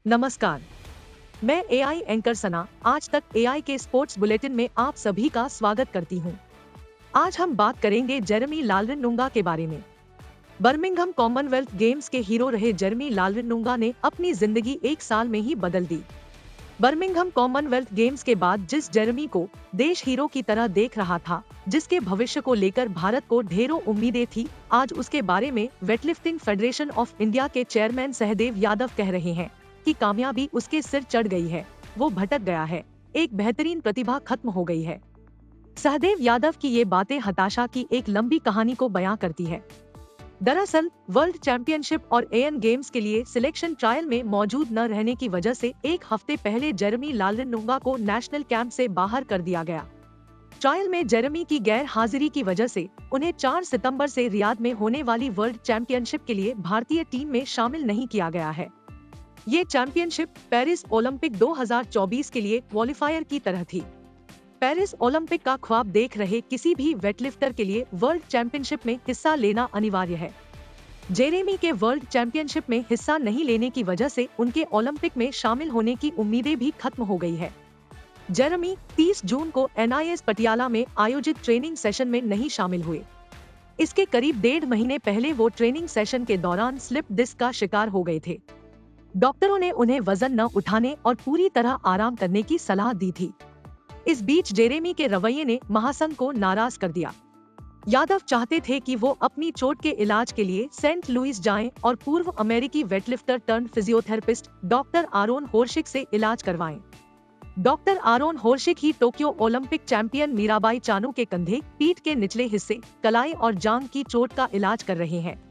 नमस्कार। मैं AI anchor सना आज तक एआई के स्पोर्ट्स बुलेटिन में आप सभी का स्वागत करती हूं। आज हम बात करेंगे जेरेमी लालरिनुंगा के बारे में। बर्मिंघम कॉमनवेल्थ गेम्स के हीरो रहे जेरेमी लालरिनुंगा ने अपनी जिंदगी एक साल में ही बदल दी। बर्मिंघम कॉमनवेल्थ गेम्स के बाद जिस जेरेमी को देश हीरो की तरह देख रहा था, जिसके भविष्य को लेकर भारत को ढेरों उम्मीदें थी, आज उसके बारे में वेटलिफ्टिंग फेडरेशन ऑफ इंडिया के चेयरमैन सहदेव यादव कह रहे हैं कि कामयाबी उसके सिर चढ़ गई है, वो भटक गया है, एक बेहतरीन प्रतिभा खत्म हो गई है। सहदेव यादव की ये बातें हताशा की एक लंबी कहानी को बयां करती है। दरअसल वर्ल्ड चैंपियनशिप और एशियन गेम्स के लिए सिलेक्शन ट्रायल में मौजूद न रहने की वजह से एक हफ्ते पहले जेरेमी लालरिनुंगा को नेशनल कैंप से बाहर कर दिया गया। ट्रायल में जेरेमी की गैर हाजिरी की वजह से उन्हें 4 सितंबर से रियाद में होने वाली वर्ल्ड चैंपियनशिप के लिए भारतीय टीम में शामिल नहीं किया गया है। ये चैंपियनशिप पेरिस ओलंपिक 2024 के लिए क्वालिफायर की तरह थी। पेरिस ओलंपिक का ख्वाब देख रहे किसी भी वेटलिफ्टर के लिए वर्ल्ड चैंपियनशिप में हिस्सा लेना अनिवार्य है। जेरेमी के वर्ल्ड चैंपियनशिप में हिस्सा नहीं लेने की वजह से उनके ओलंपिक में शामिल होने की उम्मीदें भी खत्म हो गई है। जेरेमी 30 जून को एनआईएस पटियाला में आयोजित ट्रेनिंग सेशन में नहीं शामिल हुए। इसके करीब 1.5 महीने पहले वो ट्रेनिंग सेशन के दौरान स्लिप डिस्क का शिकार हो गए थे। डॉक्टरों ने उन्हें वजन न उठाने और पूरी तरह आराम करने की सलाह दी थी। इस बीच जेरेमी के रवैये ने महासंघ को नाराज कर दिया। यादव चाहते थे कि वो अपनी चोट के इलाज के लिए सेंट लुइस जाएं और पूर्व अमेरिकी weightlifter turn physiotherapist doctor Aaron Horschig से इलाज करवाएं। डॉक्टर आरोन होर्शिक ही Tokyo Olympic champion Mirabai Chanu के कंधे, पीठ के निचले हिस्से, कलाई और जांघ की चोट का इलाज कर रहे हैं।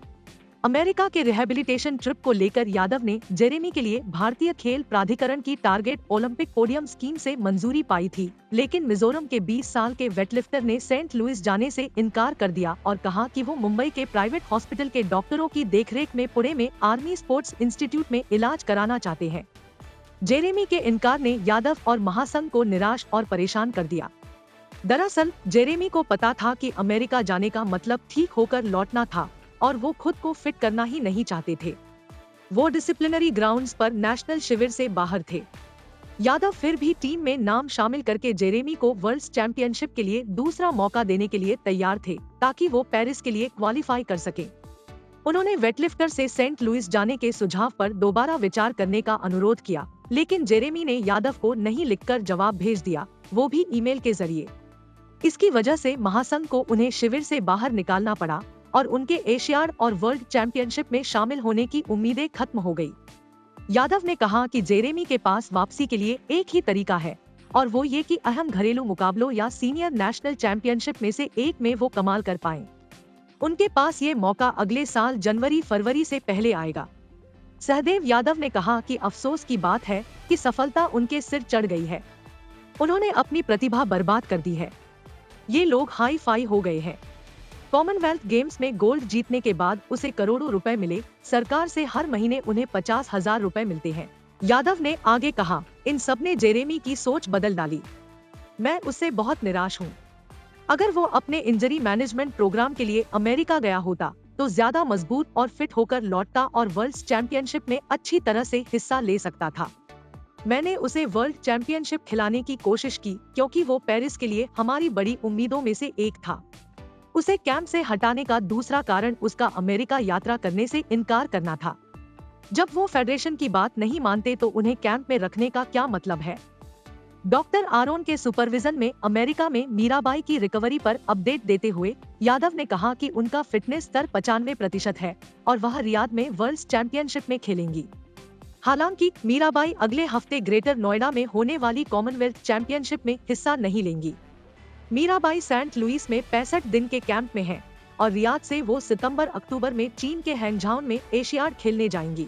अमेरिका के रिहैबिलिटेशन ट्रिप को लेकर यादव ने जेरेमी के लिए भारतीय खेल प्राधिकरण की टारगेट ओलंपिक पोडियम स्कीम से मंजूरी पाई थी, लेकिन मिजोरम के 20 साल के वेटलिफ्टर ने सेंट लुइस जाने से इनकार कर दिया और कहा कि वो मुंबई के प्राइवेट हॉस्पिटल के डॉक्टरों की देखरेख में पुणे में आर्मी स्पोर्ट्स इंस्टीट्यूट में इलाज कराना चाहते हैं। जेरेमी के इनकार ने यादव और महासंघ को निराश और परेशान कर दिया। दरअसल जेरेमी को पता था कि अमेरिका जाने का मतलब ठीक होकर लौटना था और वो खुद को फिट करना ही नहीं चाहते थे। वो डिसिप्लिनरी ग्राउंड्स पर नेशनल शिविर से बाहर थे। यादव फिर भी टीम में नाम शामिल करके जेरेमी को वर्ल्ड चैंपियनशिप के लिए दूसरा मौका देने के लिए तैयार थे, ताकि वो पेरिस के लिए क्वालिफाई कर सके। उन्होंने वेटलिफ्टर से सेंट लुइस जाने के सुझाव पर दोबारा विचार करने का अनुरोध किया, लेकिन जेरेमी ने यादव को नहीं लिखकर जवाब भेज दिया, वो भी ईमेल के जरिए। इसकी वजह से महासंघ को उन्हें शिविर से बाहर निकालना पड़ा और उनके एशियाड और वर्ल्ड चैंपियनशिप में शामिल होने की उम्मीदें खत्म हो गई। यादव ने कहा कि जेरेमी के पास वापसी के लिए एक ही तरीका है और वो ये कि अहम घरेलू मुकाबलों या सीनियर नेशनल चैंपियनशिप में से एक में वो कमाल कर पाएं। उनके पास ये मौका अगले साल जनवरी-फरवरी से पहले आएगा। सहदेव यादव ने कहा कि अफसोस की बात है कि सफलता उनके सिर चढ़ गई है। उन्होंने अपनी प्रतिभा बर्बाद कर दी है। ये लोग हाई फाई हो गए हैं। कॉमनवेल्थ गेम्स में गोल्ड जीतने के बाद उसे करोड़ों रुपए मिले, सरकार से हर महीने उन्हें 50,000 रुपए मिलते हैं। यादव ने आगे कहा, इन सब ने जेरेमी की सोच बदल डाली। मैं उससे बहुत निराश हूँ। अगर वो अपने इंजरी मैनेजमेंट प्रोग्राम के लिए अमेरिका गया होता तो ज्यादा मजबूत और फिट होकर लौटता और वर्ल्ड चैंपियनशिप में अच्छी तरह से हिस्सा ले सकता था। मैंने उसे वर्ल्ड चैंपियनशिप खिलाने की कोशिश की क्योंकि वो पेरिस के लिए हमारी बड़ी उम्मीदों में से एक था। उसे कैंप से हटाने का दूसरा कारण उसका अमेरिका यात्रा करने से इनकार करना था। जब वो फेडरेशन की बात नहीं मानते तो उन्हें कैंप में रखने का क्या मतलब है? डॉक्टर आरोन के सुपरविजन में अमेरिका में मीराबाई की रिकवरी पर अपडेट देते हुए यादव ने कहा कि उनका फिटनेस स्तर 95% है और वह रियाद में वर्ल्ड चैंपियनशिप में खेलेंगी। हालांकि मीराबाई अगले हफ्ते ग्रेटर नोएडा में होने वाली कॉमनवेल्थ चैंपियनशिप में हिस्सा नहीं लेंगी। मीराबाई सेंट लुइस में 65 दिन के कैंप में हैं और रियाद से वो सितंबर-अक्टूबर में चीन के हैंगझाओ में एशियाड खेलने जाएंगी।